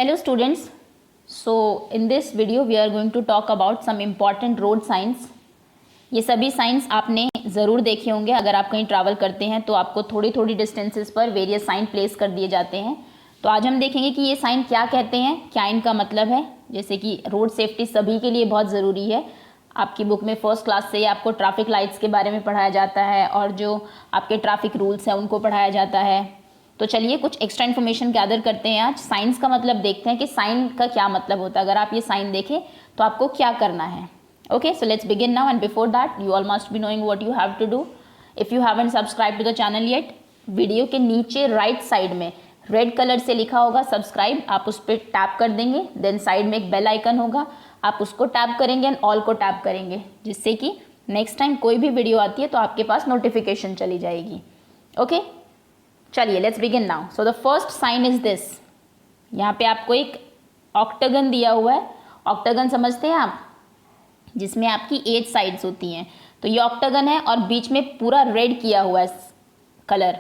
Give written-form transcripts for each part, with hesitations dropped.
Hello students, so in this video we are going to talk about some important road signs. ये सभी science आपने ज़रूर देखे होंगे। अगर आप कहीं ट्रैवल करते हैं तो आपको थोड़ी थोड़ी डिस्टेंसेस पर वेरियस साइन प्लेस कर दिए जाते हैं। तो आज हम देखेंगे कि ये साइन क्या कहते हैं, क्या इनका मतलब है। जैसे कि रोड सेफ्टी सभी के लिए बहुत ज़रूरी है। आपकी बुक में फर्स्ट क्लास से आपको ट्रैफिक लाइट्स के बारे में पढ़ाया जाता है और जो आपके ट्रैफिक रूल्स हैं उनको पढ़ाया जाता है। तो चलिए कुछ एक्स्ट्रा इन्फॉर्मेशन गैदर करते हैं। आज साइंस का मतलब देखते हैं कि साइन का क्या मतलब होता है। अगर आप ये साइन देखें तो आपको क्या करना है। Okay, so let's begin now, and before that you all must be knowing what you have to do. If you haven't subscribed to the channel yet, video के नीचे राइट साइड में रेड कलर से लिखा होगा subscribe, आप उस पर tap कर देंगे। देन साइड में एक बेल आइकन होगा, आप उसको टैप करेंगे एंड ऑल को टैप करेंगे, जिससे कि नेक्स्ट टाइम कोई भी वीडियो आती है तो आपके पास नोटिफिकेशन चली जाएगी। ओके, चलिए let's begin now. So the first sign is this. यहाँ पे आपको एक ऑक्टागन दिया हुआ है। ऑक्टागन समझते हैं आप, जिसमें आपकी 8 साइड्स होती हैं। तो ये ऑक्टागन है और बीच में पूरा रेड किया हुआ है कलर।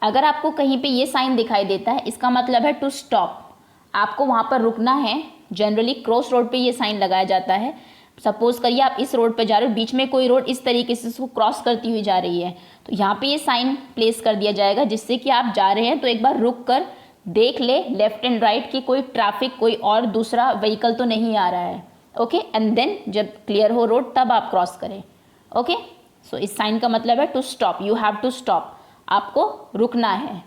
अगर आपको कहीं पे ये साइन दिखाई देता है, इसका मतलब है टू स्टॉप, आपको वहाँ पर रुकना है। जनरली क्रॉस रोड पे ये साइन लगाया जाता है। सपोज करिए आप इस रोड पे जा रहे हो, बीच में कोई रोड इस तरीके से उसको क्रॉस करती हुई जा रही है, तो यहाँ पे ये साइन प्लेस कर दिया जाएगा, जिससे कि आप जा रहे हैं तो एक बार रुक कर देख ले लेफ्ट एंड राइट कि कोई ट्रैफिक, कोई और दूसरा व्हीकल तो नहीं आ रहा है। ओके, एंड देन जब क्लियर हो रोड तब आप क्रॉस करें। ओके, सो इस साइन का मतलब है to stop, you have to stop, आपको रुकना है।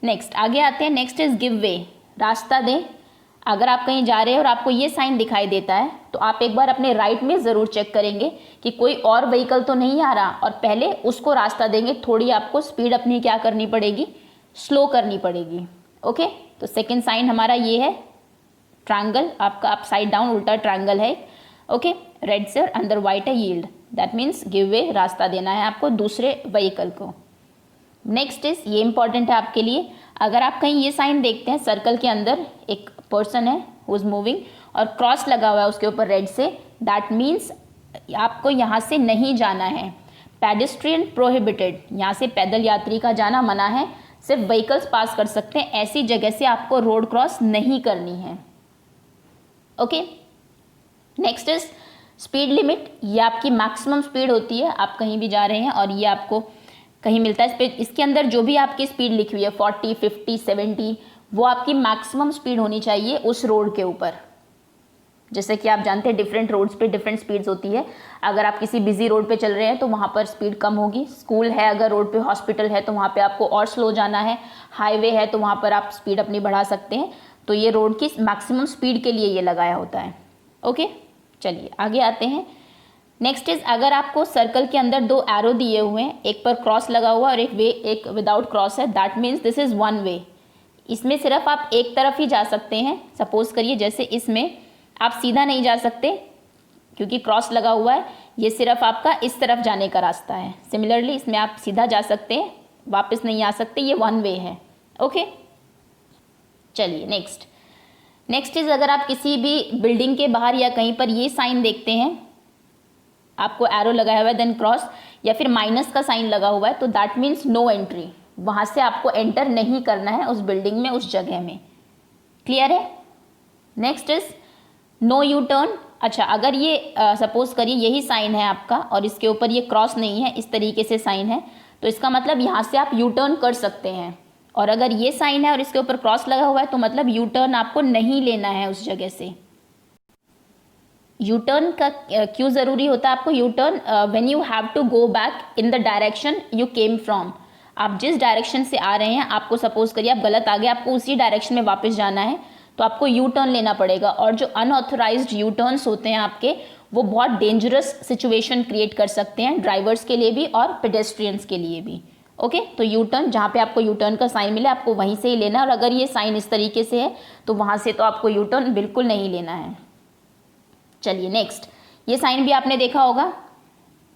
नेक्स्ट आगे आते हैं। नेक्स्ट इज गिव वे, रास्ता दें। अगर आप कहीं जा रहे हैं और आपको ये साइन दिखाई देता है तो आप एक बार अपने राइट में ज़रूर चेक करेंगे कि कोई और व्हीकल तो नहीं आ रहा, और पहले उसको रास्ता देंगे। थोड़ी आपको स्पीड अपनी क्या करनी पड़ेगी, स्लो करनी पड़ेगी। ओके, तो सेकेंड साइन हमारा ये है ट्रायंगल, आपका अपसाइड डाउन उल्टा ट्रायंगल है। ओके, रेड से और अंदर वाइट है yield, that means give way, रास्ता देना है आपको दूसरे व्हीकल को। नेक्स्ट इज, ये इंपॉर्टेंट है आपके लिए। अगर आप कहीं ये साइन देखते हैं, सर्कल के अंदर एक पर्सन है हु इज मूविंग और क्रॉस लगा हुआ है उसके ऊपर रेड से, दैट मीन्स आपको यहाँ से नहीं जाना है। पेडेस्ट्रियन प्रोहिबिटेड, यहाँ से पैदल यात्री का जाना मना है, सिर्फ व्हीकल्स पास कर सकते हैं। ऐसी जगह से आपको रोड क्रॉस नहीं करनी है। Okay, next is speed limit. ये आपकी मैक्सिमम स्पीड होती है, आप कहीं भी जा रहे हैं और ये आपको कहीं मिलता है। इसके अंदर जो भी आपकी स्पीड लिखी हुई है 40, 50, 70, वो आपकी मैक्सिमम स्पीड होनी चाहिए उस रोड के ऊपर। जैसे कि आप जानते हैं डिफरेंट रोड्स पे डिफरेंट स्पीड्स होती है। अगर आप किसी बिजी रोड पे चल रहे हैं तो वहाँ पर स्पीड कम होगी। स्कूल है अगर रोड पे, हॉस्पिटल है तो वहाँ पे आपको और स्लो जाना है। हाईवे है तो वहाँ पर आप स्पीड अपनी बढ़ा सकते हैं। तो ये रोड की मैक्सिमम स्पीड के लिए ये लगाया होता है। ओके, चलिए आगे आते हैं। नेक्स्ट इज, अगर आपको सर्कल के अंदर 2 एरो दिए हुए हैं, एक पर क्रॉस लगा हुआ और एक वे, एक विदाउट क्रॉस है, that means this is one way. इसमें सिर्फ आप एक तरफ ही जा सकते हैं। सपोज करिए जैसे इसमें आप सीधा नहीं जा सकते क्योंकि क्रॉस लगा हुआ है, ये सिर्फ आपका इस तरफ जाने का रास्ता है। सिमिलरली इसमें आप सीधा जा सकते हैं, वापस नहीं आ सकते, ये वन वे है। ओके, चलिए नेक्स्ट इज, अगर आप किसी भी बिल्डिंग के बाहर या कहीं पर ये साइन देखते हैं, आपको एरो लगाया हुआ है देन क्रॉस या फिर माइनस का साइन लगा हुआ है, तो दैट मीन्स नो एंट्री, वहां से आपको एंटर नहीं करना है उस बिल्डिंग में, उस जगह में। क्लियर है? Next is no U turn. अच्छा, अगर ये सपोज करिए यही साइन है आपका और इसके ऊपर ये क्रॉस नहीं है, इस तरीके से साइन है, तो इसका मतलब यहाँ से आप यू टर्न कर सकते हैं। और अगर ये साइन है और इसके ऊपर क्रॉस लगा हुआ है तो मतलब यू टर्न आपको नहीं लेना है उस जगह से। यू टर्न का क्यों ज़रूरी होता है आपको? U turn when you have to go back in the direction you came from. आप जिस डायरेक्शन से आ रहे हैं, आपको सपोज करिए आप गलत आ गए, आपको उसी डायरेक्शन में वापस जाना है, तो आपको यू टर्न लेना पड़ेगा। और जो अनऑथराइज्ड यू टर्न्स होते हैं आपके, वो बहुत डेंजरस सिचुएशन क्रिएट कर सकते हैं, ड्राइवर्स के लिए भी और पेडेस्ट्रियंस के लिए भी। ओके, तो यू टर्न, जहाँ पे आपको यू टर्न का साइन मिले आपको वहीं से ही लेना है। और अगर ये साइन इस तरीके से है तो वहाँ से तो आपको यू टर्न बिल्कुल नहीं लेना है। चलिए नेक्स्ट, ये साइन भी आपने देखा होगा,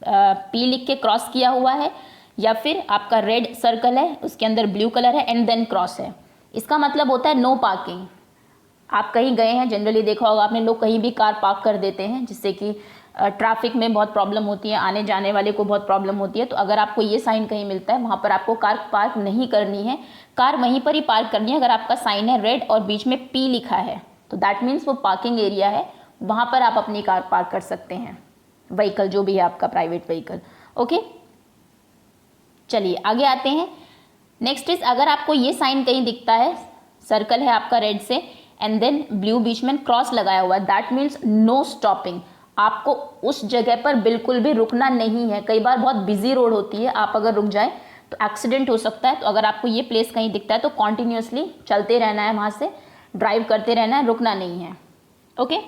पी लिख के क्रॉस किया हुआ है, या फिर आपका रेड सर्कल है उसके अंदर ब्लू कलर है एंड देन क्रॉस है। इसका मतलब होता है नो पार्किंग। आप कहीं गए हैं, जनरली देखा होगा आपने, लोग कहीं भी कार पार्क कर देते हैं, जिससे कि ट्रैफिक में बहुत प्रॉब्लम होती है, आने जाने वाले को बहुत प्रॉब्लम होती है। तो अगर आपको ये साइन कहीं मिलता है, वहाँ पर आपको कार पार्क नहीं करनी है, कार वहीं पर ही पार्क करनी है। अगर आपका साइन है रेड और बीच में पी लिखा है तो दैट मीन्स वो पार्किंग एरिया है, वहाँ पर आप अपनी कार पार्क कर सकते हैं, व्हीकल जो भी है आपका प्राइवेट व्हीकल। ओके, चलिए आगे आते हैं। नेक्स्ट इज, अगर आपको ये साइन कहीं दिखता है, सर्कल है आपका रेड से एंड देन ब्लू बीच में क्रॉस लगाया हुआ है, दैट मीन्स नो स्टॉपिंग। आपको उस जगह पर बिल्कुल भी रुकना नहीं है। कई बार बहुत बिजी रोड होती है, आप अगर रुक जाए तो एक्सीडेंट हो सकता है। तो अगर आपको ये प्लेस कहीं दिखता है तो कॉन्टिन्यूसली चलते रहना है, वहाँ से ड्राइव करते रहना है, रुकना नहीं है। ओके,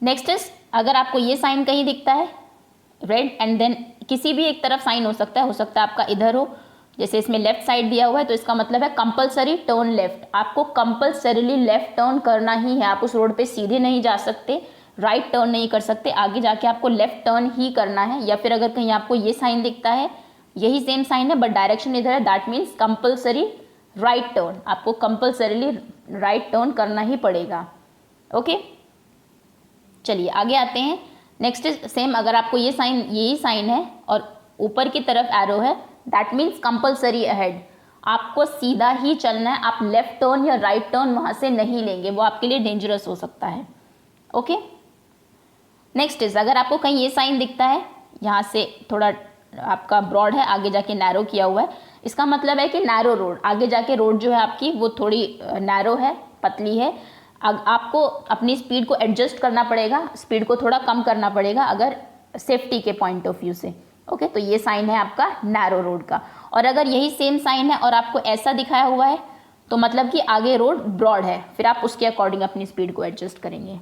नेक्स्ट इज, अगर आपको ये साइन कहीं दिखता है रेड एंड देन किसी भी एक तरफ साइन हो सकता है आपका इधर हो, जैसे इसमें लेफ्ट साइड दिया हुआ है, तो इसका मतलब है कंपलसरी टर्न लेफ्ट। आपको कंपलसरीली लेफ्ट टर्न करना ही है। आप उस रोड पे सीधे नहीं जा सकते, राइट टर्न नहीं कर सकते, आगे जाके आपको लेफ्ट टर्न ही करना है। या फिर अगर कहीं आपको ये साइन दिखता है, यही सेम साइन है बट डायरेक्शन इधर है, that means compulsory right turn. आपको कंपलसरीली राइट टर्न करना ही पड़ेगा। ओके, चलिए आगे आते हैं। नेक्स्ट इज सेम, अगर आपको ये साइन, यही साइन है और ऊपर की तरफ एरो है, दैट मीन्स कंपलसरी अहेड। आपको सीधा ही चलना है, आप लेफ्ट टर्न या राइट टर्न वहां से नहीं लेंगे, वो आपके लिए डेंजरस हो सकता है। ओके, नेक्स्ट इज, अगर आपको कहीं ये साइन दिखता है, यहाँ से थोड़ा आपका ब्रॉड है, आगे जाके नैरो किया हुआ है, इसका मतलब है कि नैरो रोड, आगे जाके रोड जो है आपकी वो थोड़ी नैरो है, पतली है। आपको अपनी स्पीड को एडजस्ट करना पड़ेगा, स्पीड को थोड़ा कम करना पड़ेगा अगर सेफ्टी के पॉइंट ऑफ व्यू से। ओके, तो ये साइन है आपका नैरो रोड का। और अगर यही सेम साइन है और आपको ऐसा दिखाया हुआ है तो मतलब कि आगे रोड ब्रॉड है, फिर आप उसके अकॉर्डिंग अपनी स्पीड को एडजस्ट करेंगे।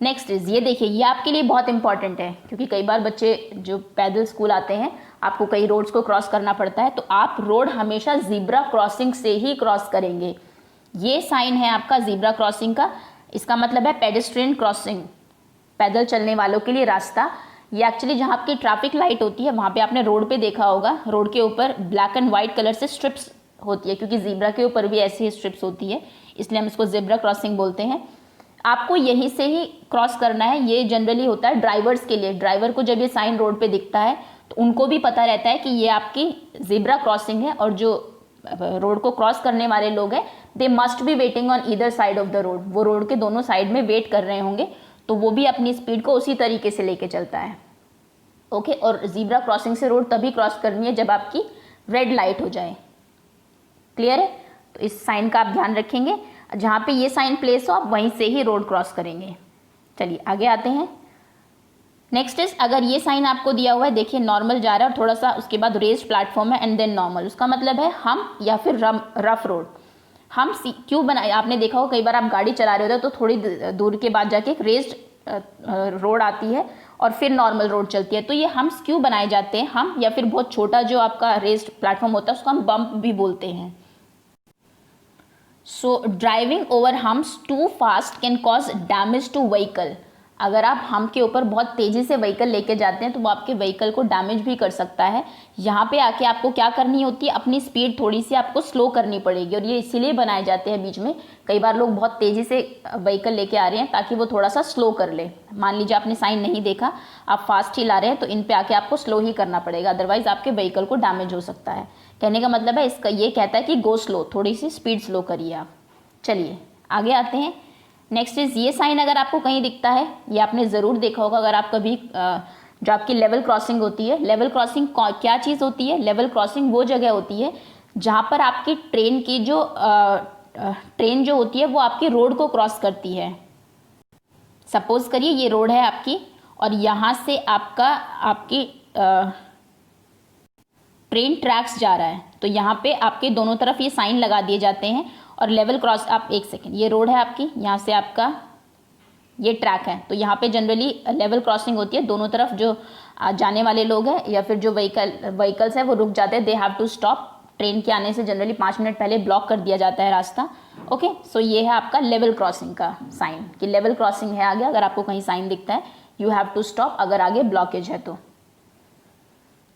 नेक्स्ट इज, ये देखिए, ये आपके लिए बहुत इंपॉर्टेंट है क्योंकि कई बार बच्चे जो पैदल स्कूल आते हैं, आपको कई रोड्स को क्रॉस करना पड़ता है, तो आप रोड हमेशा जीब्रा क्रॉसिंग से ही क्रॉस करेंगे। ये साइन है आपका जीब्रा क्रॉसिंग का, इसका मतलब है पेडेस्ट्रियन क्रॉसिंग, पैदल चलने वालों के लिए रास्ता। ये एक्चुअली जहाँ आपकी ट्रैफिक लाइट होती है वहाँ पे आपने रोड पे देखा होगा, रोड के ऊपर ब्लैक एंड व्हाइट कलर से स्ट्रिप्स होती है, क्योंकि जीब्रा के ऊपर भी ऐसी ही स्ट्रिप्स होती है, इसलिए हम इसको जीब्रा क्रॉसिंग बोलते हैं। आपको यहीं से ही क्रॉस करना है। ये जनरली होता है ड्राइवर्स के लिए, ड्राइवर को जब ये साइन रोड पे दिखता है तो उनको भी पता रहता है कि ये आपकी जीब्रा क्रॉसिंग है, और जो रोड को क्रॉस करने वाले लोग हैं they must be waiting on either side of the road, वो रोड के दोनों साइड में वेट कर रहे होंगे, तो वो भी अपनी स्पीड को उसी तरीके से लेके चलता है। ओके, और जीब्रा क्रॉसिंग से रोड तभी क्रॉस करनी है जब आपकी रेड लाइट हो जाए। क्लियर है? तो इस साइन का आप ध्यान रखेंगे, जहाँ पे ये साइन प्लेस हो आप वहीं से ही रोड क्रॉस करेंगे। चलिए आगे आते हैं। नेक्स्ट इज, अगर ये साइन आपको दिया हुआ है, देखिए नॉर्मल जा रहा है और थोड़ा सा उसके बाद रेस्ड प्लेटफॉर्म है एंड देन नॉर्मल, उसका मतलब है हम या फिर रफ रोड। हम क्यों बनाए, आपने देखा हो कई बार आप गाड़ी चला रहे होते हो तो थोड़ी दूर के बाद जाके एक रेस्ड रोड आती है और फिर नॉर्मल रोड चलती है, तो ये हम्स क्यों बनाए जाते हैं, हम या फिर बहुत छोटा जो आपका रेस्ड प्लेटफॉर्म होता है उसको हम बम्प भी बोलते हैं। So driving over humps too fast can cause damage to vehicle. अगर आप हम्प के ऊपर बहुत तेज़ी से व्हीकल लेके जाते हैं तो वो आपके व्हीकल को डैमेज भी कर सकता है। यहाँ पे आके आपको क्या करनी होती है, अपनी स्पीड थोड़ी सी आपको स्लो करनी पड़ेगी, और ये इसीलिए बनाए जाते हैं बीच में। कई बार लोग बहुत तेज़ी से व्हीकल लेके आ रहे हैं ताकि वो थोड़ा सा स्लो कर ले। मान लीजिए आपने साइन नहीं देखा, आप फास्ट ही ला रहे हैं, तो इन पे आके आपको स्लो ही करना पड़ेगा, अदरवाइज आपके व्हीकल को डैमेज हो सकता है। कहने का मतलब है इसका, ये कहता है कि गो स्लो, थोड़ी सी स्पीड स्लो करिए आप। चलिए आगे आते हैं। नेक्स्ट इज, ये साइन अगर आपको कहीं दिखता है, ये आपने ज़रूर देखा होगा अगर आप कभी जो आपकी लेवल क्रॉसिंग होती है, लेवल क्रॉसिंग क्या चीज़ होती है, लेवल क्रॉसिंग वो जगह होती है जहाँ पर आपकी ट्रेन की जो ट्रेन जो होती है वो आपकी रोड को क्रॉस करती है। सपोज करिए ये रोड है आपकी और यहाँ से आपकी ट्रेन ट्रैक्स जा रहा है, तो यहाँ पे आपके दोनों तरफ ये साइन लगा दिए जाते हैं। और लेवल क्रॉस, आप एक सेकेंड, ये रोड है आपकी, यहाँ से आपका ये ट्रैक है, तो यहाँ पे जनरली लेवल क्रॉसिंग होती है। दोनों तरफ जो जाने वाले लोग हैं या फिर जो व्हीकल्स हैं वो रुक जाते हैं, they have to stop. Train के आने से जनरली 5 मिनट पहले ब्लॉक कर दिया जाता है रास्ता। ओके, सो ये है आपका लेवल क्रॉसिंग का साइन कि लेवल क्रॉसिंग है आगे। अगर आपको कहीं साइन दिखता है यू हैव टू स्टॉप, अगर आगे ब्लॉकेज है तो।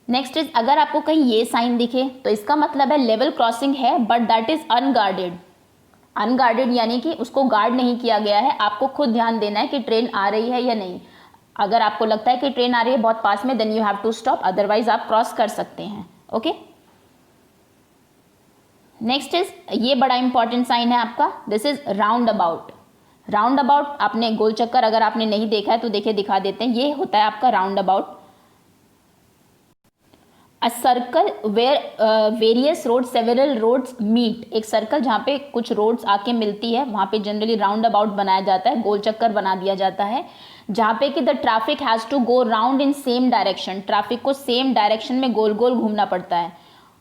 नेक्स्ट इज, अगर आपको कहीं ये साइन दिखे तो इसका मतलब है लेवल क्रॉसिंग है but that is unguarded. Unguarded यानी कि उसको गार्ड नहीं किया गया है, आपको खुद ध्यान देना है कि ट्रेन आ रही है या नहीं। अगर आपको लगता है कि ट्रेन आ रही है बहुत पास में, then you have to stop, otherwise आप क्रॉस कर सकते हैं। ओके, नेक्स्ट इज, ये बड़ा इंपॉर्टेंट साइन है आपका, this is round about. Round about आपने गोल चक्कर अगर आपने नहीं देखा है तो देखिए दिखा देते हैं, ये होता है आपका roundabout. A circle where various road several roads meet, एक सर्कल जहाँ पे कुछ रोड्स आके मिलती है, वहाँ पे जनरली राउंड अबाउट बनाया जाता है, गोल चक्कर बना दिया जाता है, जहाँ पे कि the traffic has to go round in same direction, traffic को सेम डायरेक्शन में गोल गोल घूमना पड़ता है।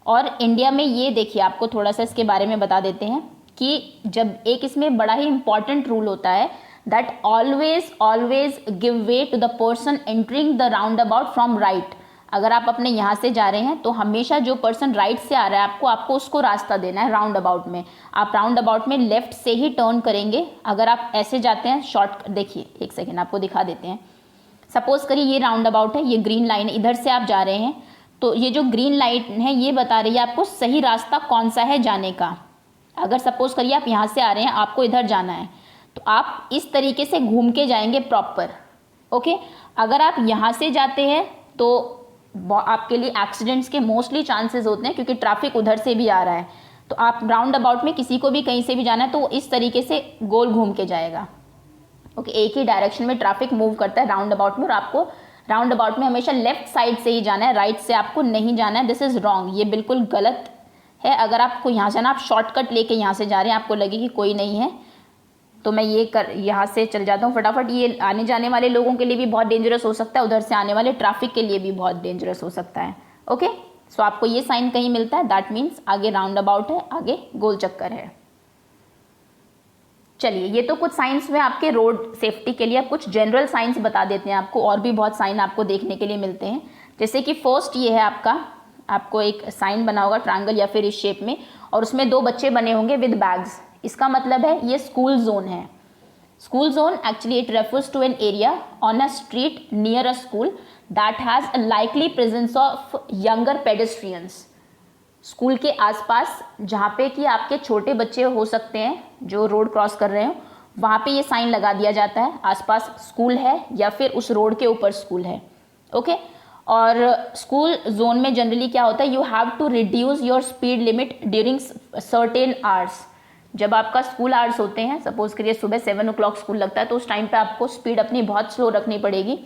और इंडिया में ये देखिए, आपको थोड़ा सा इसके बारे में बता देते हैं कि जब एक इसमें बड़ा ही इंपॉर्टेंट रूल होता है that always always give way to the person entering the roundabout from right. अगर आप अपने यहाँ से जा रहे हैं तो हमेशा जो पर्सन राइट से आ रहा है आपको उसको रास्ता देना है राउंड अबाउट में। आप राउंड अबाउट में लेफ्ट से ही टर्न करेंगे। अगर आप ऐसे जाते हैं शॉर्ट, देखिए एक सेकेंड आपको दिखा देते हैं। सपोज करिए ये राउंड अबाउट है, ये ग्रीन लाइन है, इधर से आप जा रहे हैं तो ये जो ग्रीन लाइन है ये बता रही है आपको सही रास्ता कौन सा है जाने का। अगर सपोज करिए आप यहाँ से आ रहे हैं, आपको इधर जाना है तो आप इस तरीके से घूम के जाएंगे प्रॉपर। ओके, अगर आप यहाँ से जाते हैं तो आपके लिए एक्सीडेंट्स के मोस्टली चांसेस होते हैं क्योंकि ट्रैफिक उधर से भी आ रहा है। तो आप राउंड अबाउट में किसी को भी कहीं से भी जाना है तो इस तरीके से गोल घूम के जाएगा। ओके, एक ही डायरेक्शन में ट्रैफिक मूव करता है राउंड अबाउट में, और आपको राउंड अबाउट में हमेशा लेफ्ट साइड से ही जाना है, राइट से आपको नहीं जाना है। दिस इज रॉन्ग, ये बिल्कुल गलत है। अगर आपको यहाँ जाना, आप शॉर्टकट लेके यहाँ से जा रहे हैं, आपको लगे कि कोई नहीं है तो मैं यहाँ से चल जाता हूँ फटाफट, ये आने जाने वाले लोगों के लिए भी बहुत डेंजरस हो सकता है, उधर से आने वाले ट्रैफिक के लिए भी बहुत डेंजरस हो सकता है। ओके, सो आपको ये साइन कहीं मिलता है, दैट मीन्स आगे राउंड अबाउट है, आगे गोल चक्कर है। चलिए, ये तो कुछ साइंस में आपके रोड सेफ्टी के लिए, अब कुछ जनरल साइंस बता देते हैं आपको। और भी बहुत साइन आपको देखने के लिए मिलते हैं, जैसे कि फर्स्ट ये है आपको एक साइन बना होगा ट्रायंगल या फिर इस शेप में, और उसमें 2 बच्चे बने होंगे विद बैग्स। इसका मतलब है ये स्कूल जोन है। School zone actually it refers to an area on a street near a school that has a likely presence of younger pedestrians. School के आसपास जहाँ पे कि आपके छोटे बच्चे हो सकते हैं जो रोड क्रॉस कर रहे हो, वहाँ पे ये साइन लगा दिया जाता है आसपास स्कूल है या फिर उस रोड के ऊपर स्कूल है। ओके, और स्कूल जोन में जनरली क्या होता है, you have to reduce your speed limit during certain hours. जब आपका स्कूल आवर्स होते हैं, सपोज करिए सुबह 7 o'clock स्कूल लगता है, तो उस टाइम पे आपको स्पीड अपनी बहुत स्लो रखनी पड़ेगी।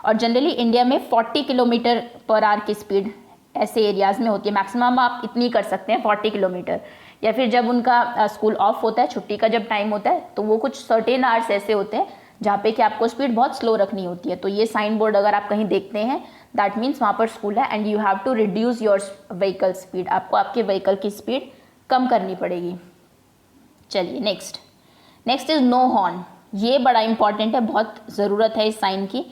और जनरली इंडिया में 40 किलोमीटर पर आवर की स्पीड ऐसे एरियाज़ में होती है, मैक्सिमम आप इतनी कर सकते हैं 40 किलोमीटर। या फिर जब उनका स्कूल ऑफ होता है, छुट्टी का जब टाइम होता है, तो वो कुछ सर्टेन आवर्स ऐसे होते हैं जहाँ पे कि आपको स्पीड बहुत स्लो रखनी होती है। तो ये साइन बोर्ड अगर आप कहीं देखते हैं, दैट मीन्स वहाँ पर स्कूल है and you have to reduce your vehicle speed, आपको आपके व्हीकल की स्पीड कम करनी पड़ेगी। चलिए नेक्स्ट इज नो हॉर्न। ये बड़ा इंपॉर्टेंट है, बहुत ज़रूरत है इस साइन की।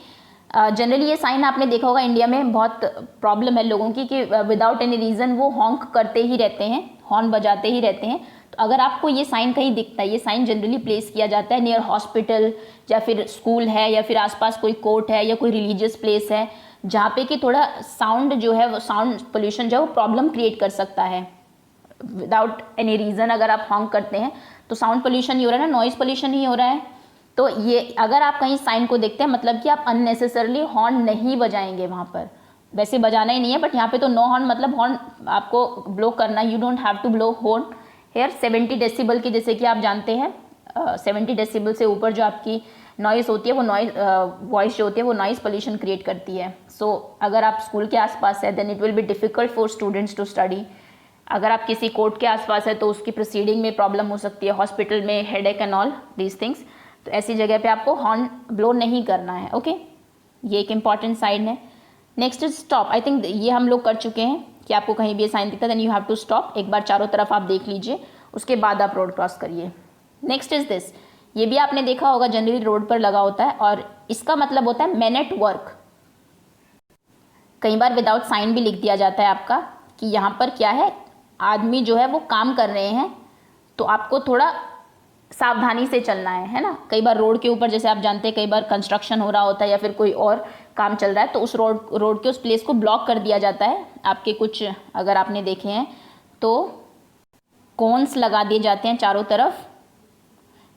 जनरली ये साइन आपने देखा होगा इंडिया में बहुत प्रॉब्लम है लोगों की कि विदाउट एनी रीज़न वो हॉन्क करते ही रहते हैं, हॉर्न बजाते ही रहते हैं। तो अगर आपको ये साइन कहीं दिखता है, ये साइन जनरली प्लेस किया जाता है नियर हॉस्पिटल या फिर स्कूल है या फिर आसपास कोई कोर्ट है या कोई रिलीजियस प्लेस है जहाँ पे कि थोड़ा साउंड जो है वो साउंड पोल्यूशन जो है वो प्रॉब्लम क्रिएट कर सकता है। विदाउट एनी रीज़न अगर आप हॉन्क करते हैं तो साउंड पोल्यूशन ही हो रहा है ना, नॉइज़ पोल्यूशन ही हो रहा है। तो ये अगर आप कहीं साइन को देखते हैं मतलब कि आप अननेसेसरली हॉर्न नहीं बजाएंगे वहाँ पर। वैसे बजाना ही नहीं है, बट यहाँ पे तो नो हॉर्न मतलब हॉर्न आपको ब्लो करना, you don't have to blow horn here. 70 decibel की, जैसे कि आप जानते हैं 70 डेसिबल से ऊपर जो आपकी नॉइज़ होती है वो वॉइस जो होती है वो नॉइज़ पोल्यूशन क्रिएट करती है। सो अगर आप स्कूल के आसपास है then it will be difficult for students to study. अगर आप किसी कोर्ट के आसपास है तो उसकी प्रोसीडिंग में प्रॉब्लम हो सकती है, हॉस्पिटल में headache and all these things. तो ऐसी जगह पे आपको हॉर्न ब्लो नहीं करना है। ओके, ये एक इंपॉर्टेंट साइन है। Next is stop. I think ये हम लोग कर चुके हैं कि आपको कहीं भी ये साइन दिखता है then you have to stop. एक बार चारों तरफ आप देख लीजिए, उसके बाद आप रोड क्रॉस करिए। Next is this. ये भी आपने देखा होगा जनरली रोड पर लगा होता है और इसका मतलब होता है मैन एट वर्क। कई बार विदाउट साइन भी लिख दिया जाता है आपका कि यहाँ पर क्या है, आदमी जो है वो काम कर रहे हैं, तो आपको थोड़ा सावधानी से चलना है ना। कई बार रोड के ऊपर जैसे आप जानते हैं कई बार कंस्ट्रक्शन हो रहा होता है या फिर कोई और काम चल रहा है, तो उस रोड के उस प्लेस को ब्लॉक कर दिया जाता है। आपके कुछ अगर आपने देखे हैं तो कोन्स लगा दिए जाते हैं चारों तरफ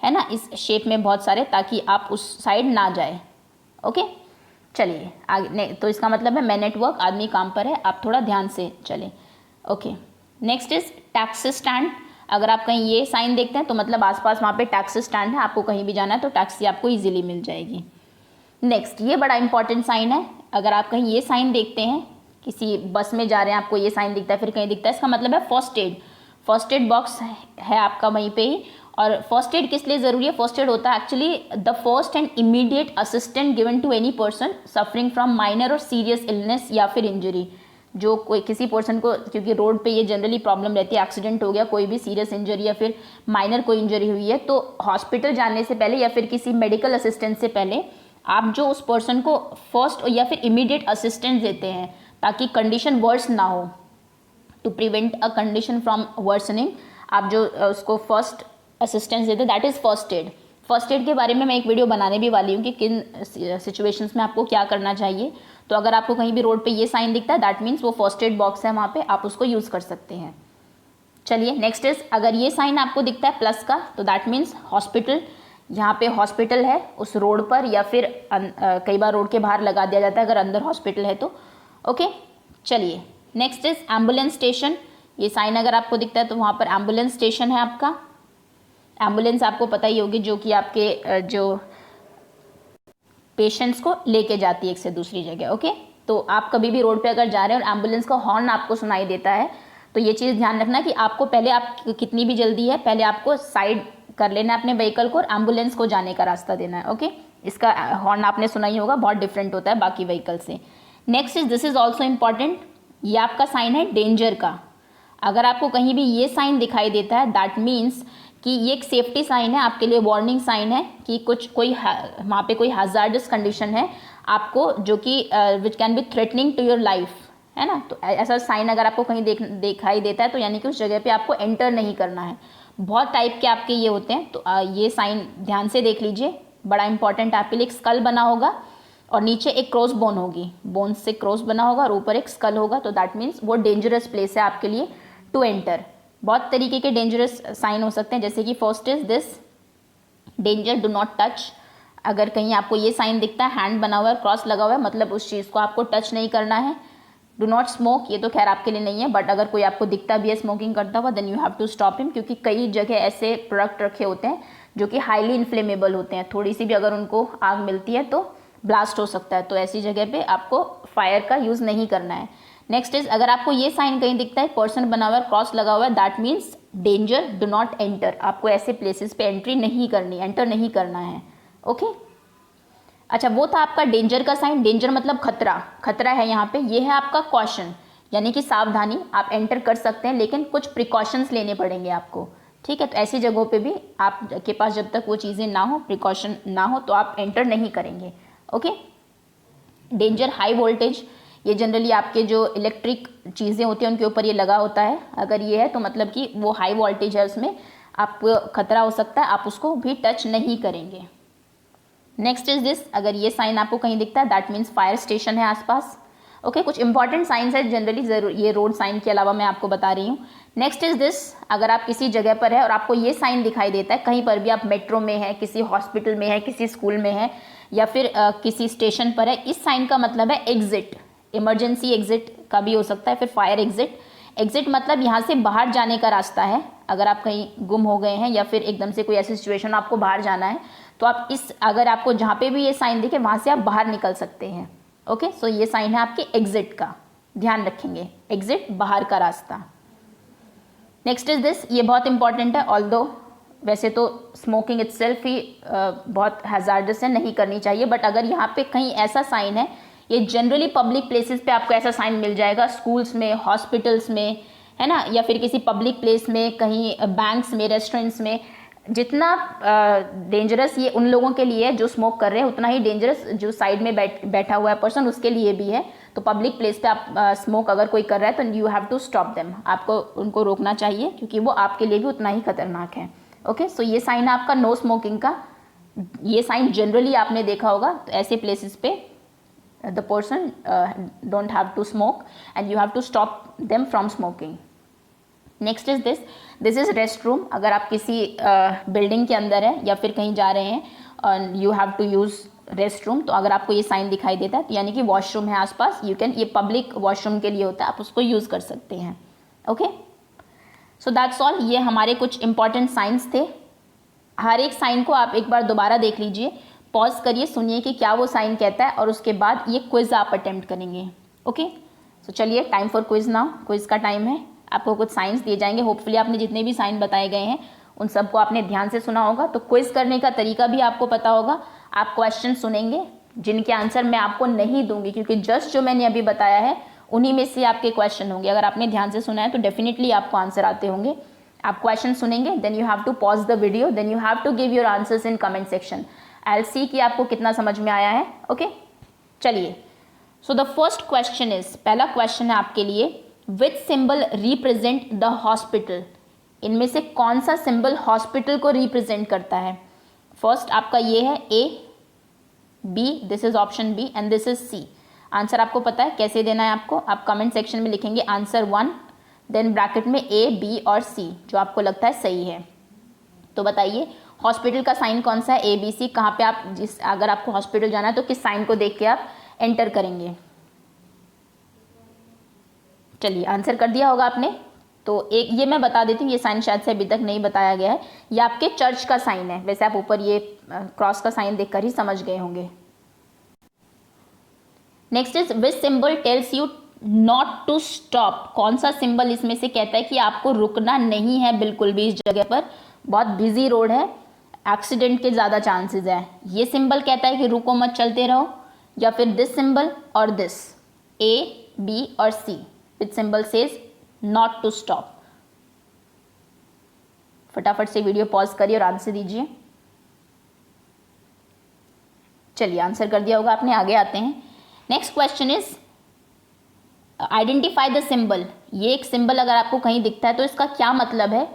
है ना, इस शेप में बहुत सारे, ताकि आप उस साइड ना जाए। ओके, चलिए आगे। तो इसका मतलब है मैन एट वर्क, आदमी काम पर है, आप थोड़ा ध्यान से चलें। Okay, next is taxi stand. अगर आप कहीं ये साइन देखते हैं तो मतलब आसपास वहाँ पे टैक्सी स्टैंड है, आपको कहीं भी जाना है तो टैक्सी आपको इजीली मिल जाएगी। नेक्स्ट, ये बड़ा इंपॉर्टेंट साइन है। अगर आप कहीं ये साइन देखते हैं, किसी बस में जा रहे हैं, आपको ये साइन दिखता है, फिर कहीं दिखता है, इसका मतलब है first aid. First aid box है आपका वहीं पे ही। और फर्स्ट एड किस लिए ज़रूरी है? फर्स्ट एड होता है actually the first and immediate assistant given to any person suffering from minor और सीरियस इलनेस या फिर इंजरी। जो कोई किसी पर्सन को, क्योंकि रोड पे ये जनरली प्रॉब्लम रहती है, एक्सीडेंट हो गया, कोई भी सीरियस इंजरी या फिर माइनर कोई इंजरी हुई है, तो हॉस्पिटल जाने से पहले या फिर किसी मेडिकल असिस्टेंस से पहले आप जो उस पर्सन को फर्स्ट या फिर इमीडिएट असिस्टेंस देते हैं ताकि कंडीशन वर्स ना हो, to prevent a condition from worsening, आप जो उसको फर्स्ट असिस्टेंस देते हैं, that is first aid. First aid के बारे में मैं एक वीडियो बनाने भी वाली हूँ कि किन सिचुएशंस में आपको क्या करना चाहिए। तो अगर आपको कहीं भी रोड पे ये साइन दिखता है, दैट मीन्स वो फर्स्ट एड बॉक्स है, वहाँ पे आप उसको यूज़ कर सकते हैं। चलिए नेक्स्ट इज, अगर ये साइन आपको दिखता है प्लस का, तो दैट मीन्स हॉस्पिटल। यहाँ पे हॉस्पिटल है उस रोड पर, या फिर कई बार रोड के बाहर लगा दिया जाता है अगर अंदर हॉस्पिटल है तो। ओके, चलिए नेक्स्ट इज एम्बुलेंस स्टेशन। ये साइन अगर आपको दिखता है तो वहाँ पर एम्बुलेंस स्टेशन है आपका। एम्बुलेंस आपको पता ही होगी, जो कि आपके जो पेशेंट्स को लेके जाती है एक से दूसरी जगह। ओके, तो आप कभी भी रोड पे अगर जा रहे हैं और एम्बुलेंस का हॉर्न आपको सुनाई देता है, तो ये चीज़ ध्यान रखना कि आपको पहले, आप कितनी भी जल्दी है, पहले आपको साइड कर लेना है अपने व्हीकल को और एम्बुलेंस को जाने का रास्ता देना है। ओके, इसका हॉर्न आपने सुना ही होगा, बहुत डिफरेंट होता है बाकी व्हीकल से। Next is, this is also important, ये आपका साइन है डेंजर का। अगर आपको कहीं भी ये साइन दिखाई देता है, दैट मीन्स कि ये एक सेफ्टी साइन है आपके लिए, वार्निंग साइन है कि कोई वहाँ पे कोई हैजार्डस कंडीशन है आपको, जो कि which can be threatening to your life, है ना। तो ऐसा साइन अगर आपको कहीं दिखाई देता है तो यानी कि उस जगह पे आपको एंटर नहीं करना है। बहुत टाइप के आपके ये होते हैं, तो ये साइन ध्यान से देख लीजिए, बड़ा इंपॉर्टेंट आपके लिए। एक स्कल बना होगा और नीचे एक क्रॉस बोन होगी, बोन से क्रॉस बना होगा और ऊपर एक स्कल होगा, तो दैट मीन्स वो डेंजरस प्लेस है आपके लिए टू एंटर। बहुत तरीके के डेंजरस साइन हो सकते हैं, जैसे कि first is this, danger, do not touch. अगर कहीं आपको ये साइन दिखता है, हैंड बना हुआ है, क्रॉस लगा हुआ है, मतलब उस चीज़ को आपको टच नहीं करना है। डू नॉट स्मोक, ये तो खैर आपके लिए नहीं है, बट अगर कोई आपको दिखता भी है स्मोकिंग करता हुआ, then you have to stop him, क्योंकि कई जगह ऐसे प्रोडक्ट रखे होते हैं जो कि हाईली इन्फ्लेमेबल होते हैं, थोड़ी सी भी अगर उनको आग मिलती है तो ब्लास्ट हो सकता है, तो ऐसी जगह पे आपको फायर का यूज़ नहीं करना है। नेक्स्ट इज, अगर आपको ये साइन कहीं दिखता है, पर्सन बना हुआ है, क्रॉस लगा हुआ है, that means danger, do not enter, आपको ऐसे प्लेसेस पे एंट्री नहीं करनी, एंटर नहीं करना है। ओके, अच्छा, वो था आपका डेंजर का साइन। डेंजर मतलब खतरा, खतरा है यहाँ पे। ये है आपका कॉशन, यानी कि सावधानी, आप एंटर कर सकते हैं लेकिन कुछ प्रिकॉशंस लेने पड़ेंगे आपको, ठीक है। तो ऐसी जगहों पे भी आपके पास जब तक वो चीज़ें ना हो, प्रिकॉशन ना हो, तो आप एंटर नहीं करेंगे। ओके, डेंजर हाई वोल्टेज, ये जनरली आपके जो इलेक्ट्रिक चीज़ें होती हैं उनके ऊपर ये लगा होता है। अगर ये है तो मतलब कि वो हाई वोल्टेज है, उसमें आपको खतरा हो सकता है, आप उसको भी टच नहीं करेंगे। नेक्स्ट इज दिस, अगर ये साइन आपको कहीं दिखता है, दैट मीन्स फायर स्टेशन है आसपास। ओके, कुछ इंपॉर्टेंट साइंस है जनरली, जरूर ये रोड साइन के अलावा मैं आपको बता रही हूँ। नेक्स्ट इज दिस, अगर आप किसी जगह पर है और आपको ये साइन दिखाई देता है, कहीं पर भी, आप मेट्रो में है, किसी हॉस्पिटल में है, किसी स्कूल में है, या फिर किसी स्टेशन पर है, इस साइन का मतलब है एग्जिट, इमरजेंसी एग्जिट का भी हो सकता है, फिर फायर एग्जिट। एग्जिट मतलब यहाँ से बाहर जाने का रास्ता है। अगर आप कहीं गुम हो गए हैं या फिर एकदम से कोई ऐसी सिचुएशन आपको बाहर जाना है, तो आप अगर आपको जहाँ पे भी ये साइन दिखे वहाँ से आप बाहर निकल सकते हैं। ओके, सो ये साइन है आपके एग्जिट का, ध्यान रखेंगे, एग्जिट, बाहर का रास्ता। नेक्स्ट इज दिस, ये बहुत इंपॉर्टेंट है, ऑल्दो वैसे तो स्मोकिंग इटसेल्फ ही बहुत हैजार्डस है, नहीं करनी चाहिए, बट अगर यहाँ पे कहीं ऐसा साइन है, ये जनरली पब्लिक प्लेसेस पे आपको ऐसा साइन मिल जाएगा, स्कूल्स में, हॉस्पिटल्स में, है ना, या फिर किसी पब्लिक प्लेस में, कहीं बैंक्स में, रेस्टोरेंट्स में। जितना डेंजरस ये उन लोगों के लिए है जो स्मोक कर रहे हैं, उतना ही डेंजरस जो साइड में बैठा हुआ है पर्सन, उसके लिए भी है। तो पब्लिक प्लेस पे आप स्मोक अगर कोई कर रहा है तो you have to stop them, आपको उनको रोकना चाहिए, क्योंकि वो आपके लिए भी उतना ही खतरनाक है। ओके, सो ये साइन है आपका नो स्मोकिंग का। ये साइन जनरली आपने देखा होगा, तो ऐसे प्लेसेस पे the person don't have to smoke and you have to stop them from smoking. Next is this is restroom. अगर आप किसी बिल्डिंग के अंदर है या फिर कहीं जा रहे हैं, you have to use restroom, तो अगर आपको ये साइन दिखाई देता है तो यानी कि वॉशरूम है आसपास, यू कैन, ये पब्लिक वॉशरूम के लिए होता है, आप उसको यूज़ कर सकते हैं। Okay, so that's all. ये हमारे कुछ इंपॉर्टेंट साइंस थे। हर एक साइन को आप एक बार दोबारा देख लीजिए, पॉज करिए, सुनिए कि क्या वो साइन कहता है, और उसके बाद ये क्विज आप अटेम्प्ट करेंगे। ओके, सो चलिए, time for quiz now. Quiz का टाइम है। आपको कुछ साइंस दिए जाएंगे। होपफुली आपने जितने भी साइन बताए गए हैं उन सबको आपने ध्यान से सुना होगा। तो क्विज करने का तरीका भी आपको पता होगा। आप क्वेश्चन सुनेंगे जिनके आंसर मैं आपको नहीं दूंगी, क्योंकि जस्ट जो मैंने अभी बताया है उन्हीं में से आपके क्वेश्चन होंगे। अगर आपने ध्यान से सुना है तो डेफिनेटली आपको आंसर आते होंगे। आप क्वेश्चन सुनेंगे, then you have to pause the video, then you have to give your answers in comment section. I will see कि आपको कितना समझ में आया है। ओके, चलिए। So the first question is, पहला क्वेश्चन है आपके लिए, which symbol represent the hospital? इनमें से कौन सा सिंबल हॉस्पिटल को रिप्रेजेंट करता है? फर्स्ट आपका ये है A, B, this is option B, and this is C. Answer आपको पता है कैसे देना है आपको? आप कमेंट सेक्शन में लिखेंगे आंसर 1, देन ब्रैकेट में ए, बी और सी, जो आपको लगता है सही है। तो बताइए हॉस्पिटल का साइन कौन सा है? ए, बी, सी। कहाँ पे आप अगर आपको हॉस्पिटल जाना है तो किस साइन को देख के आप एंटर करेंगे? चलिए, आंसर कर दिया होगा आपने। तो एक ये मैं बता देती हूँ, ये साइन शायद से अभी तक नहीं बताया गया है। ये आपके चर्च का साइन है। वैसे आप ऊपर ये क्रॉस का साइन देखकर ही समझ गए होंगे। Next is, which symbol tells you not to stop? कौन सा सिंबल इसमें से कहता है कि आपको रुकना नहीं है बिल्कुल भी इस जगह पर? बहुत बिजी रोड है, एक्सीडेंट के ज़्यादा चांसेस है। ये सिंबल कहता है कि रुको मत, चलते रहो, या फिर दिस सिंबल और दिस, ए, बी और C? Which symbol says not to stop? फटाफट से वीडियो पॉज करिए और आंसर दीजिए। चलिए, आंसर कर दिया होगा आपने। आगे आते हैं। Next question is, identify the symbol. ये एक सिंबल अगर आपको कहीं दिखता है तो इसका क्या मतलब है?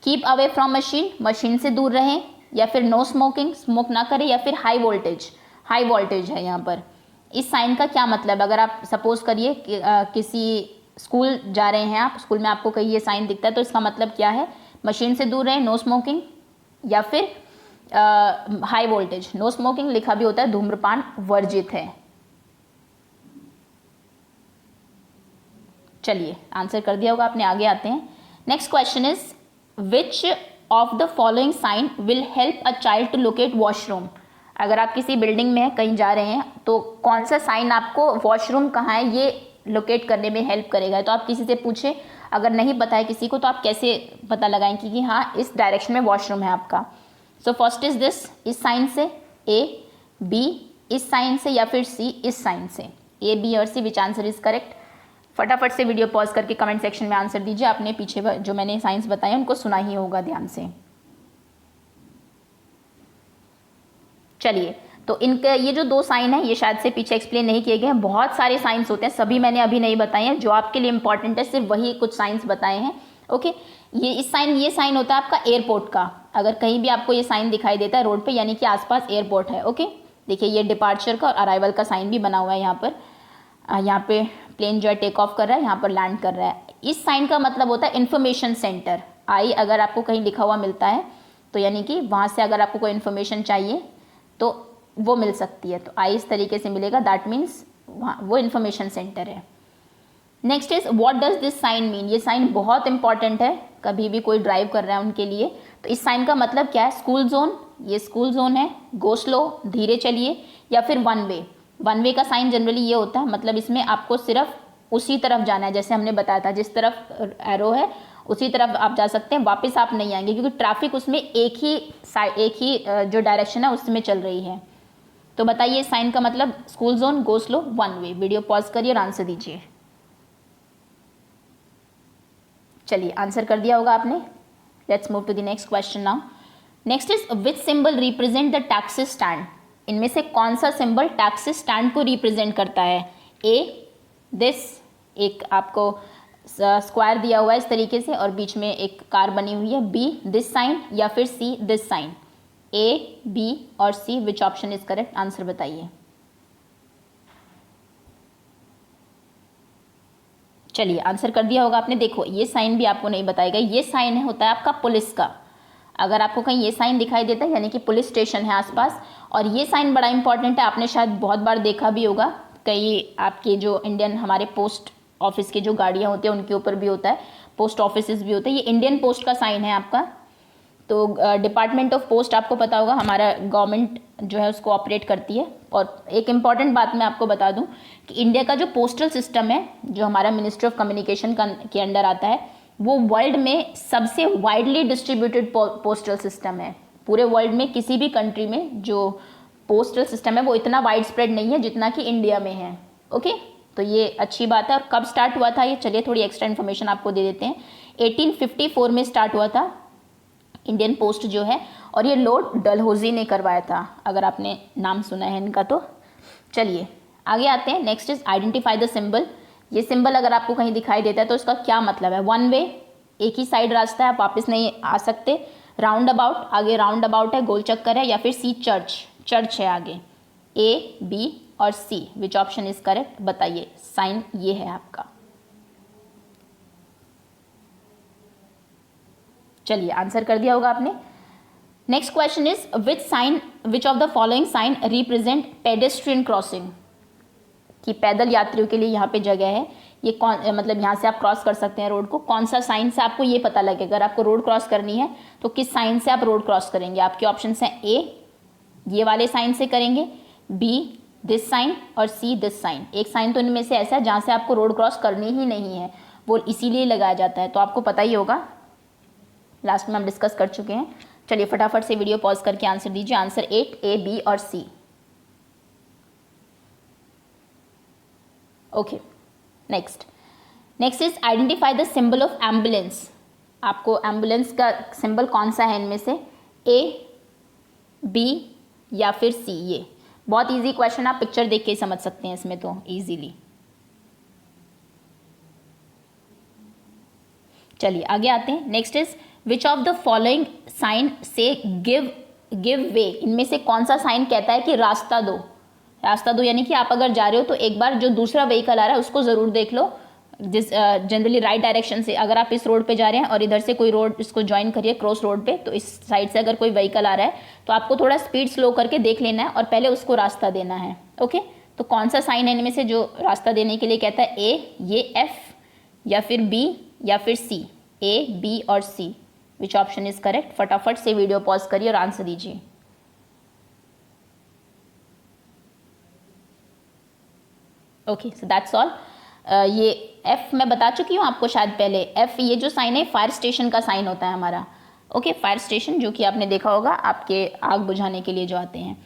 Keep away from machine, machine से दूर रहें, या फिर नो स्मोकिंग, स्मोक ना करें, या फिर हाई वोल्टेज, हाई वोल्टेज है यहाँ पर। इस साइन का क्या मतलब? अगर आप सपोज करिए कि किसी स्कूल जा रहे हैं, आप स्कूल में आपको कहीं ये साइन दिखता है, तो इसका मतलब क्या है? मशीन से दूर रहें, नो स्मोकिंग, या फिर हाई वोल्टेज। नो स्मोकिंग लिखा भी होता है, धूम्रपान वर्जित है। चलिए, आंसर कर दिया होगा आपने। आगे आते हैं। Next question is, which of the following sign will help a child to locate washroom? अगर आप किसी बिल्डिंग में कहीं जा रहे हैं तो कौन सा साइन आपको वॉशरूम कहाँ है ये लोकेट करने में हेल्प करेगा? तो आप किसी से पूछें, अगर नहीं पता है किसी को तो आप कैसे पता लगाएंगे कि हाँ इस डायरेक्शन में वॉशरूम है आपका? सो फर्स्ट इज दिस, इस साइन से, ए, बी इस साइन से, या फिर सी इस साइन से। ए, बी और C, which answer is correct? फटाफट से वीडियो पॉज करके कमेंट सेक्शन में आंसर दीजिए। आपने पीछे जो मैंने साइंस बताए उनको सुना ही होगा ध्यान से। चलिए, तो इनके ये जो दो साइन है ये शायद से पीछे एक्सप्लेन नहीं किए गए हैं। बहुत सारे साइंस होते हैं, सभी मैंने अभी नहीं बताए हैं। जो आपके लिए इंपॉर्टेंट है सिर्फ वही कुछ साइंस बताए हैं। ओके, ये साइन होता है आपका एयरपोर्ट का। अगर कहीं भी आपको ये साइन दिखाई देता है रोड पे, यानी कि आसपास एयरपोर्ट है। ओके, देखिए ये डिपार्चर का और अराइवल का साइन भी बना हुआ है यहाँ पर। यहाँ पे प्लेन जो है टेक ऑफ कर रहा है, यहाँ पर लैंड कर रहा है। इस साइन का मतलब होता है इंफॉर्मेशन सेंटर। आई अगर आपको कहीं लिखा हुआ मिलता है तो यानी कि वहाँ से अगर आपको कोई इन्फॉर्मेशन चाहिए तो वो मिल सकती है। तो आई इस तरीके से मिलेगा, दैट मीन्स वो इन्फॉर्मेशन सेंटर है। Next is, what does this sign mean? ये साइन बहुत इंपॉर्टेंट है, कभी भी कोई ड्राइव कर रहा है उनके लिए। तो इस साइन का मतलब क्या है? स्कूल जोन, ये स्कूल जोन है। गो स्लो, धीरे चलिए, या फिर वन वे। वन वे का साइन जनरली ये होता है, मतलब इसमें आपको सिर्फ उसी तरफ जाना है, जैसे हमने बताया था जिस तरफ एरो है उसी तरफ आप जा सकते हैं, वापस आप नहीं आएंगे क्योंकि ट्रैफिक उसमें एक ही जो डायरेक्शन है उसमें चल रही है। तो बताइए साइन का मतलब? School zone, go slow, one way. Video pause करिए और आंसर दीजिए। चलिए, आंसर कर दिया होगा आपने। Let's move to the next question now. Next is, which symbol represent the taxi stand? इनमें से कौन सा सिंबल टैक्सी स्टैंड को रिप्रेजेंट करता है? ए, दिस, एक आपको स्क्वायर दिया हुआ है इस तरीके से और बीच में एक कार बनी हुई है। बी, दिस साइन, या फिर C, this sign. A, B और C, which option is correct? Answer बताइए। चलिए आंसर कर दिया होगा आपने। देखो ये साइन भी आपको नहीं बताएगा, ये साइन है होता है आपका पुलिस का। अगर आपको कहीं ये साइन दिखाई देता है यानी कि पुलिस स्टेशन है आसपास। और ये साइन बड़ा इंपॉर्टेंट है, आपने शायद बहुत बार देखा भी होगा, कई आपके जो इंडियन हमारे पोस्ट ऑफिस की जो गाड़ियाँ होती हैं उनके ऊपर भी होता है, पोस्ट ऑफिस भी होते हैं। ये इंडियन पोस्ट का साइन है आपका। तो डिपार्टमेंट ऑफ पोस्ट आपको पता होगा हमारा गवर्नमेंट जो है उसको ऑपरेट करती है। और एक इम्पॉर्टेंट बात मैं आपको बता दूं कि इंडिया का जो पोस्टल सिस्टम है जो हमारा मिनिस्ट्री ऑफ कम्युनिकेशन के अंडर आता है, वो वर्ल्ड में सबसे वाइडली डिस्ट्रीब्यूटेड पोस्टल सिस्टम है। पूरे वर्ल्ड में किसी भी कंट्री में जो पोस्टल सिस्टम है वो इतना वाइड स्प्रेड नहीं है जितना कि इंडिया में है। ओके, तो ये अच्छी बात है। और कब स्टार्ट हुआ था ये, चलिए थोड़ी एक्स्ट्रा इन्फॉर्मेशन आपको दे देते हैं। 1854 में स्टार्ट हुआ था इंडियन पोस्ट जो है, और ये लॉर्ड डलहौजी ने करवाया था, अगर आपने नाम सुना है इनका तो। चलिए आगे आते हैं। Next is identify the symbol. ये सिंबल अगर आपको कहीं दिखाई देता है तो इसका क्या मतलब है। वन वे, एक ही साइड रास्ता है, आप वापस नहीं आ सकते। राउंड अबाउट, आगे राउंड अबाउट है, गोल चक्कर है। या फिर सी, चर्च, चर्च है आगे। ए, बी और C, which option is correct, बताइए। साइन ये है आपका। चलिए आंसर कर दिया होगा आपने। Next question is which of the following sign represent pedestrian crossing, कि पैदल यात्रियों के लिए यहाँ पे जगह है। ये कौन, मतलब यहाँ से आप क्रॉस कर सकते हैं रोड को। कौन सा साइन से आपको ये पता लगेगा अगर आपको रोड क्रॉस करनी है तो किस साइन से आप रोड क्रॉस करेंगे। आपके ऑप्शन हैं ए, ये वाले साइन से करेंगे, बी दिस साइन, और सी दिस साइन। एक साइन तो इनमें से ऐसा है जहाँ से आपको रोड क्रॉस करनी ही नहीं है, वो इसीलिए लगाया जाता है। तो आपको पता ही होगा, लास्ट में हम डिस्कस कर चुके हैं। चलिए फटाफट से वीडियो पॉज करके आंसर दीजिए। आंसर 8, ए, बी और C. Okay, next is identify the symbol of ambulance. आपको एम्बुलेंस का सिंबल कौन सा है इनमें से, ए, बी या फिर सी। ये बहुत इजी क्वेश्चन, आप पिक्चर देख के ही समझ सकते हैं इसमें तो इजीली। चलिए आगे आते हैं। Next is which of the following sign से गिव वे। इनमें से कौन सा साइन कहता है कि रास्ता दो। रास्ता दो यानी कि आप अगर जा रहे हो तो एक बार जो दूसरा व्हीकल आ रहा है उसको ज़रूर देख लो, जिस जनरली राइट डायरेक्शन से। अगर आप इस रोड पे जा रहे हैं और इधर से कोई रोड इसको ज्वाइन करिए क्रॉस रोड पे, तो इस साइड से अगर कोई व्हीकल आ रहा है तो आपको थोड़ा स्पीड स्लो करके देख लेना है और पहले उसको रास्ता देना है। ओके, तो कौन सा साइन है इनमें से जो रास्ता देने के लिए कहता है, ए, ये एफ, या फिर बी या फिर सी। ए, बी और C, which option is correct. फटाफट से वीडियो पॉज करिए और आंसर दीजिए। Okay, so that's all. ये एफ मैं बता चुकी हूँ आपको शायद पहले। एफ ये जो साइन है फायर स्टेशन का साइन होता है हमारा। ओके, फायर स्टेशन जो कि आपने देखा होगा आपके आग बुझाने के लिए जो आते हैं।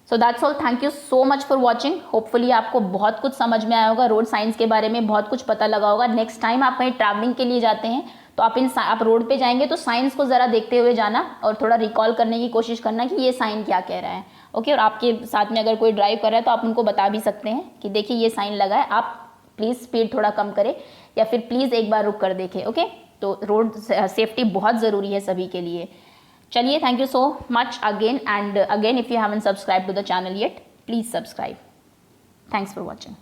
So that's all, thank you so much for watching. Hopefully आपको बहुत कुछ समझ में आया होगा, रोड साइंस के बारे में बहुत कुछ पता लगा होगा। नेक्स्ट टाइम आप कहीं ट्रैवलिंग के लिए जाते हैं तो आप रोड पे जाएंगे तो साइंस को ज़रा देखते हुए जाना और थोड़ा रिकॉल करने की कोशिश करना कि ये साइन क्या कह रहा है। ओके, और आपके साथ में अगर कोई ड्राइव कर रहा है तो आप उनको बता भी सकते हैं कि देखिए ये साइन लगा है, आप प्लीज़ स्पीड थोड़ा कम करें या फिर प्लीज़ एक बार रुक कर देखें। ओके, तो रोड सेफ्टी बहुत ज़रूरी है सभी के लिए। चलिए, thank you so much again and again. If you haven't subscribe to the channel yet, please subscribe. Thanks for watching.